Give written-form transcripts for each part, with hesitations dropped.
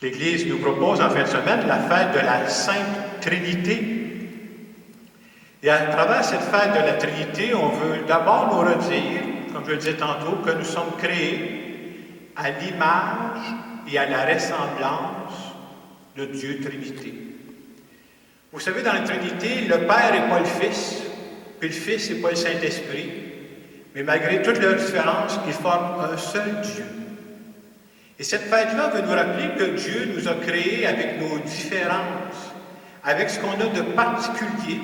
L'Église nous propose en fin de semaine la fête de la Sainte Trinité. Et à travers cette fête de la Trinité, on veut d'abord nous redire, comme je le disais tantôt, que nous sommes créés à l'image et à la ressemblance de Dieu Trinité. Vous savez, dans la Trinité, le Père n'est pas le Fils, puis le Fils n'est pas le Saint-Esprit, mais malgré toutes leurs différences, ils forment un seul Dieu. Et cette fête-là veut nous rappeler que Dieu nous a créés avec nos différences, avec ce qu'on a de particulier,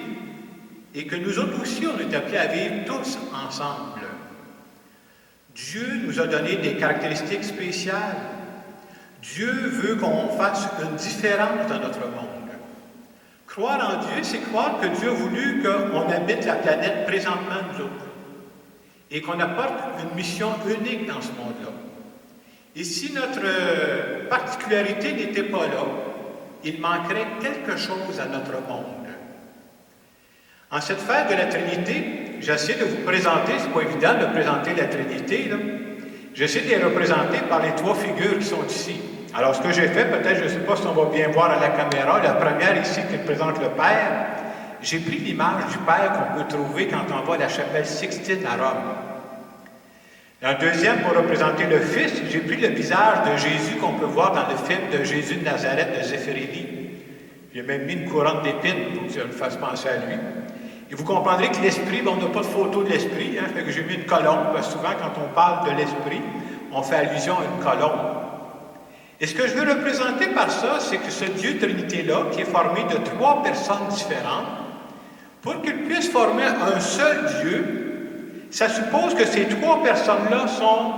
et que nous autres aussi, on est appelés à vivre tous ensemble. Dieu nous a donné des caractéristiques spéciales. Dieu veut qu'on fasse une différence dans notre monde. Croire en Dieu, c'est croire que Dieu a voulu qu'on habite la planète présentement, nous autres, et qu'on apporte une mission unique dans ce monde-là. Et si notre particularité n'était pas là, il manquerait quelque chose à notre monde. En cette fête de la Trinité, j'essaie de vous présenter, c'est pas évident de présenter la Trinité, là. J'essaie de les représenter par les trois figures qui sont ici. Alors, ce que j'ai fait, peut-être, je ne sais pas si on va bien voir à la caméra, la première ici qui représente le Père, j'ai pris l'image du Père qu'on peut trouver quand on va à la chapelle Sixtine à Rome. La deuxième, pour représenter le Fils, j'ai pris le visage de Jésus qu'on peut voir dans le film de Jésus de Nazareth de Zeffirelli. J'ai même mis une couronne d'épines pour que ça me fasse penser à lui. Et vous comprendrez que l'Esprit, on n'a pas de photo de l'Esprit, fait que j'ai mis une colombe, parce que souvent quand on parle de l'Esprit, on fait allusion à une colombe. Et ce que je veux représenter par ça, c'est que ce Dieu Trinité-là, qui est formé de trois personnes différentes, pour qu'il puisse former un seul Dieu, ça suppose que ces trois personnes-là sont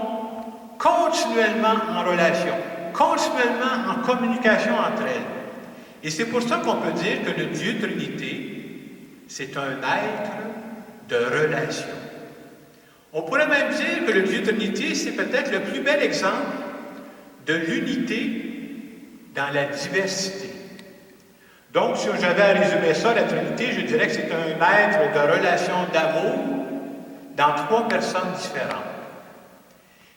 continuellement en relation, continuellement en communication entre elles. Et c'est pour ça qu'on peut dire que le Dieu Trinité, c'est un être de relation. On pourrait même dire que le Dieu Trinité, c'est peut-être le plus bel exemple de l'unité dans la diversité. Donc, si j'avais à résumer ça, la Trinité, je dirais que c'est un être de relation d'amour dans trois personnes différentes.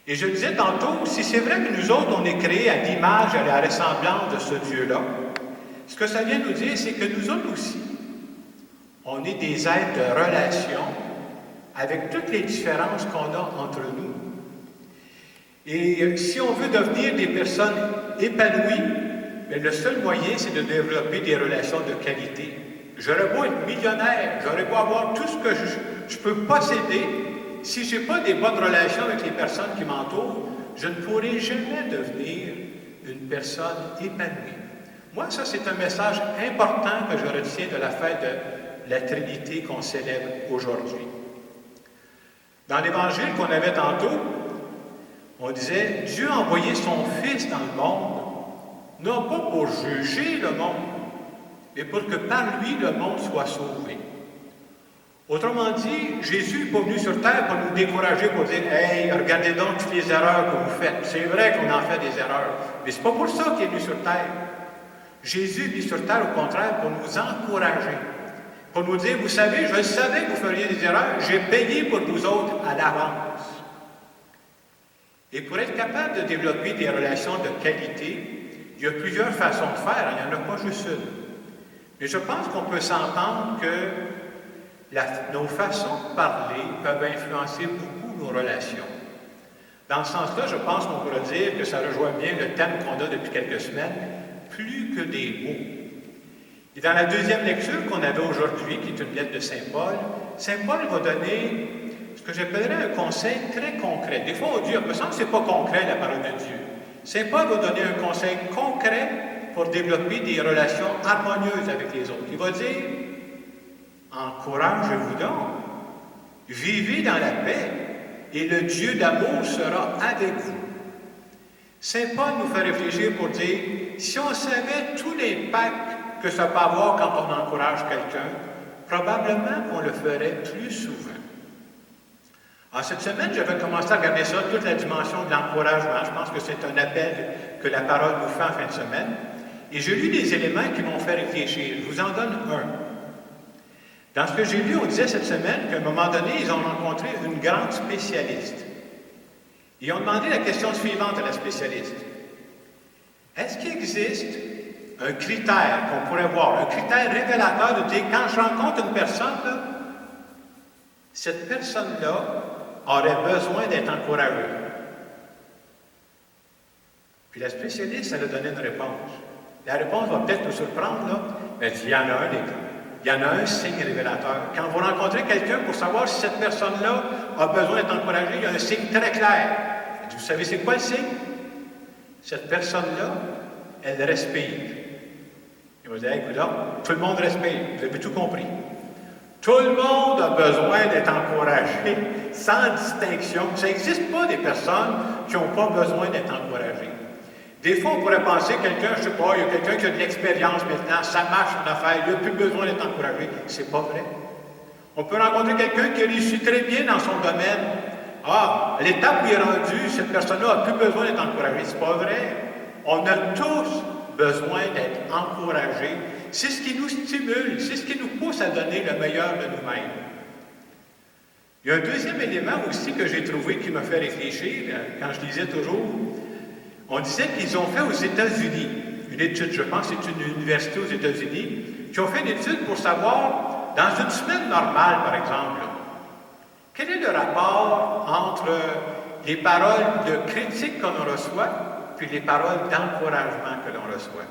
Et je le disais tantôt, si c'est vrai que nous autres, on est créés à l'image et à la ressemblance de ce Dieu-là, ce que ça vient nous dire, c'est que nous autres aussi, on est des êtres de relation avec toutes les différences qu'on a entre nous. Et si on veut devenir des personnes épanouies, bien, le seul moyen, c'est de développer des relations de qualité. J'aurais beau être millionnaire, j'aurais beau avoir tout ce que je peux posséder, si je n'ai pas des bonnes relations avec les personnes qui m'entourent, je ne pourrai jamais devenir une personne épanouie. Moi, ça, c'est un message important que je retiens de la fête de la Trinité qu'on célèbre aujourd'hui. Dans l'Évangile qu'on avait tantôt, on disait « Dieu a envoyé son Fils dans le monde, non pas pour juger le monde, mais pour que par lui, le monde soit sauvé. » Autrement dit, Jésus n'est pas venu sur terre pour nous décourager, pour dire « Hey, regardez donc toutes les erreurs que vous faites. » C'est vrai qu'on en fait des erreurs, mais ce n'est pas pour ça qu'il est venu sur terre. Jésus est venu sur terre, au contraire, pour nous encourager, pour nous dire « Vous savez, je savais que vous feriez des erreurs, j'ai payé pour vous autres à l'avance. » Et pour être capable de développer des relations de qualité, il y a plusieurs façons de faire, il n'y en a pas juste une. Mais je pense qu'on peut s'entendre que nos façons de parler peuvent influencer beaucoup nos relations. Dans ce sens-là, je pense qu'on pourrait dire que ça rejoint bien le thème qu'on a depuis quelques semaines, plus que des mots. Et dans la deuxième lecture qu'on avait aujourd'hui, qui est une lettre de Saint Paul va donner ce que j'appellerais un conseil très concret. Des fois, on dit, il me semble que ce n'est pas concret, la parole de Dieu. Saint Paul va donner un conseil concret pour développer des relations harmonieuses avec les autres. Il va dire, encouragez-vous donc, vivez dans la paix, et le Dieu d'amour sera avec vous. Saint Paul nous fait réfléchir pour dire, si on savait tout l'impact que ça peut avoir quand on encourage quelqu'un, probablement qu'on le ferait plus souvent. En cette semaine, j'avais commencé à regarder ça, toute la dimension de l'encouragement. Je pense que c'est un appel que la parole nous fait en fin de semaine. Et j'ai lu des éléments qui m'ont fait réfléchir. Je vous en donne un. Dans ce que j'ai lu, on disait cette semaine qu'à un moment donné, ils ont rencontré une grande spécialiste. Ils ont demandé la question suivante à la spécialiste. « est-ce qu'il existe un critère qu'on pourrait voir, un critère révélateur de dire, quand je rencontre une personne, là, cette personne-là aurait besoin d'être encouragée? Puis la spécialiste, elle a donné une réponse. La réponse va peut-être nous surprendre, là, mais elle dit, il y en a un, les gars. Il y en a un signe révélateur. Quand vous rencontrez quelqu'un pour savoir si cette personne-là a besoin d'être encouragée, il y a un signe très clair. Elle dit, vous savez c'est quoi le signe? Cette personne-là, elle respire. Il va dire, écoute, tout le monde respire. Vous avez tout compris. Tout le monde a besoin d'être encouragé, sans distinction. Ça n'existe pas des personnes qui n'ont pas besoin d'être encouragées. Des fois, on pourrait penser quelqu'un, je ne sais pas, il y a quelqu'un qui a de l'expérience maintenant, ça marche en affaires, il n'a plus besoin d'être encouragé. C'est pas vrai. On peut rencontrer quelqu'un qui réussit très bien dans son domaine. Ah, à l'étape où il est rendu, cette personne-là n'a plus besoin d'être encouragée. C'est pas vrai. On a tous besoin d'être encouragés. C'est ce qui nous stimule, c'est ce qui nous pousse à donner le meilleur de nous-mêmes. Il y a un deuxième élément aussi que j'ai trouvé qui m'a fait réfléchir, quand je lisais toujours. On disait qu'ils ont fait aux États-Unis une étude, je pense que c'est une université aux États-Unis, qui ont fait une étude pour savoir, dans une semaine normale, par exemple, quel est le rapport entre les paroles de critique que l'on reçoit puis les paroles d'encouragement que l'on reçoit.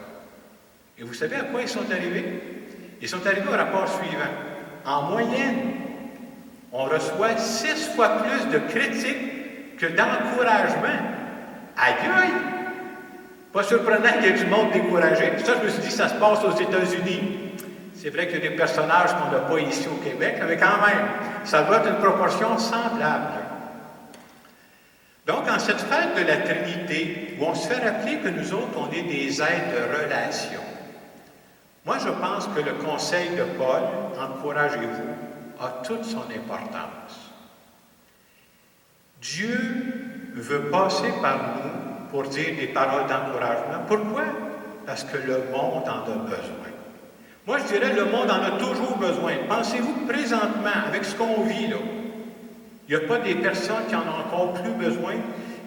Et vous savez à quoi ils sont arrivés? Ils sont arrivés au rapport suivant. En moyenne, on reçoit 6 fois plus de critiques que d'encouragement. Aïe aïe! Pas surprenant qu'il y ait du monde découragé. Ça, je me suis dit, ça se passe aux États-Unis. C'est vrai qu'il y a des personnages qu'on n'a pas ici au Québec, mais quand même, ça doit être une proportion semblable. Donc, en cette fête de la Trinité, où on se fait rappeler que nous autres, on est des êtres de relation, moi, je pense que le conseil de Paul, encouragez-vous, a toute son importance. Dieu veut passer par nous pour dire des paroles d'encouragement. Pourquoi? Parce que le monde en a besoin. Moi, je dirais, le monde en a toujours besoin. Pensez-vous présentement, avec ce qu'on vit, là, il n'y a pas des personnes qui en ont encore plus besoin.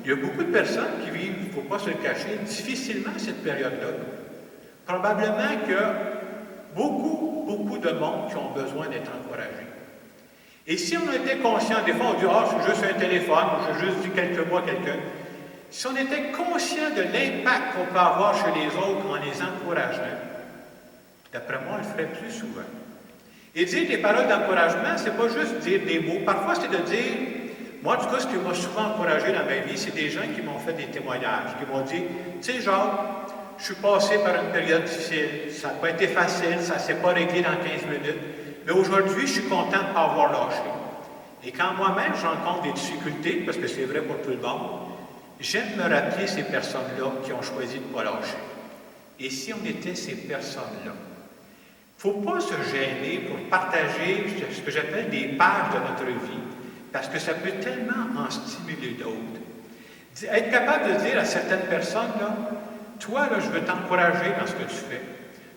Il y a beaucoup de personnes qui vivent, il ne faut pas se le cacher, difficilement cette période-là. Probablement qu'il y a beaucoup de monde qui ont besoin d'être encouragés. Et si on était conscient, des fois on dit « Ah, c'est juste un téléphone, j'ai juste dit quelques mots à quelqu'un », si on était conscient de l'impact qu'on peut avoir chez les autres en les encourageant, d'après moi, on le ferait plus souvent. Et dire des paroles d'encouragement, c'est pas juste dire des mots. Parfois, c'est de dire, moi, en tout cas, ce qui m'a souvent encouragé dans ma vie, c'est des gens qui m'ont fait des témoignages, qui m'ont dit, tu sais, genre, je suis passé par une période difficile, ça n'a pas été facile, ça ne s'est pas réglé dans 15 minutes, mais aujourd'hui, je suis content de ne pas avoir lâché. Et quand moi-même, je rencontre des difficultés, parce que c'est vrai pour tout le monde, j'aime me rappeler ces personnes-là qui ont choisi de ne pas lâcher. Et si on était ces personnes-là? Il ne faut pas se gêner pour partager ce que j'appelle des pages de notre vie, parce que ça peut tellement en stimuler d'autres. Être capable de dire à certaines personnes, là, toi, là, je veux t'encourager dans ce que tu fais.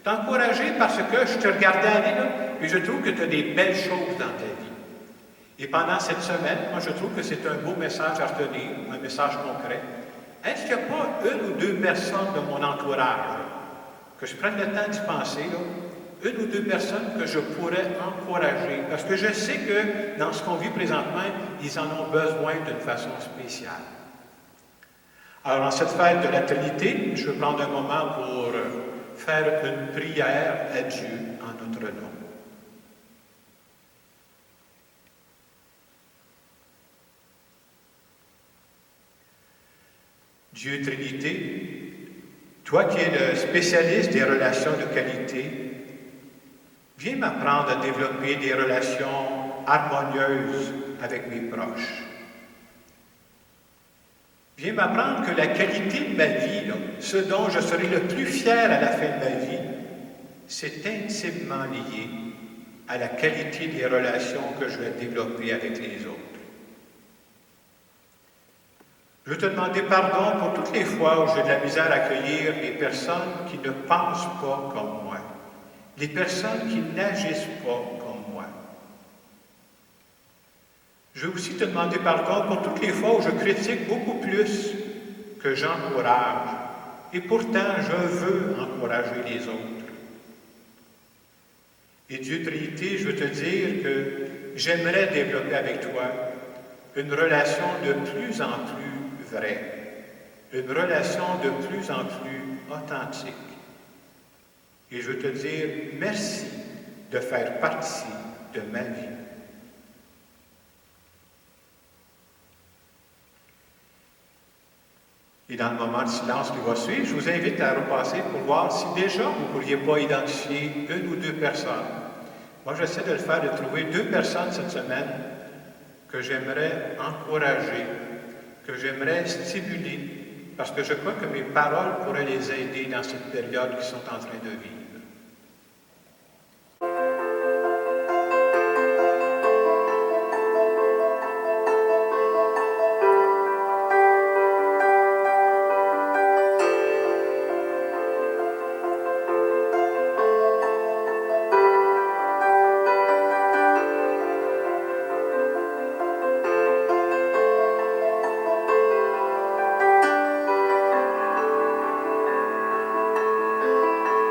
T'encourager parce que je te regardais aller, là, et je trouve que tu as des belles choses dans ta vie. Et pendant cette semaine, moi, je trouve que c'est un beau message à retenir, un message concret. Est-ce qu'il n'y a pas une ou deux personnes de mon entourage, que je prenne le temps d'y penser, là, une ou deux personnes que je pourrais encourager, parce que je sais que dans ce qu'on vit présentement, ils en ont besoin d'une façon spéciale. Alors, en cette fête de la Trinité, je vais prendre un moment pour faire une prière à Dieu en notre nom. Dieu Trinité, toi qui es le spécialiste des relations de qualité, viens m'apprendre à développer des relations harmonieuses avec mes proches. Viens m'apprendre que la qualité de ma vie, là, ce dont je serai le plus fier à la fin de ma vie, c'est intimement lié à la qualité des relations que je vais développer avec les autres. Je veux te demander pardon pour toutes les fois où j'ai de la misère à accueillir les personnes qui ne pensent pas comme moi. Les personnes qui n'agissent pas comme moi. Je veux aussi te demander pardon pour toutes les fois où je critique beaucoup plus que j'encourage Et pourtant, je veux encourager les autres. Et Dieu Trinité, je veux te dire que j'aimerais développer avec toi une relation de plus en plus vraie, une relation de plus en plus authentique. Et je veux te dire merci de faire partie de ma vie. Et dans le moment de silence qui va suivre, je vous invite à repasser pour voir si déjà vous ne pourriez pas identifier une ou deux personnes. Moi, j'essaie de le faire, de trouver deux personnes cette semaine que j'aimerais encourager, que j'aimerais stimuler, parce que je crois que mes paroles pourraient les aider dans cette période qu'ils sont en train de vivre.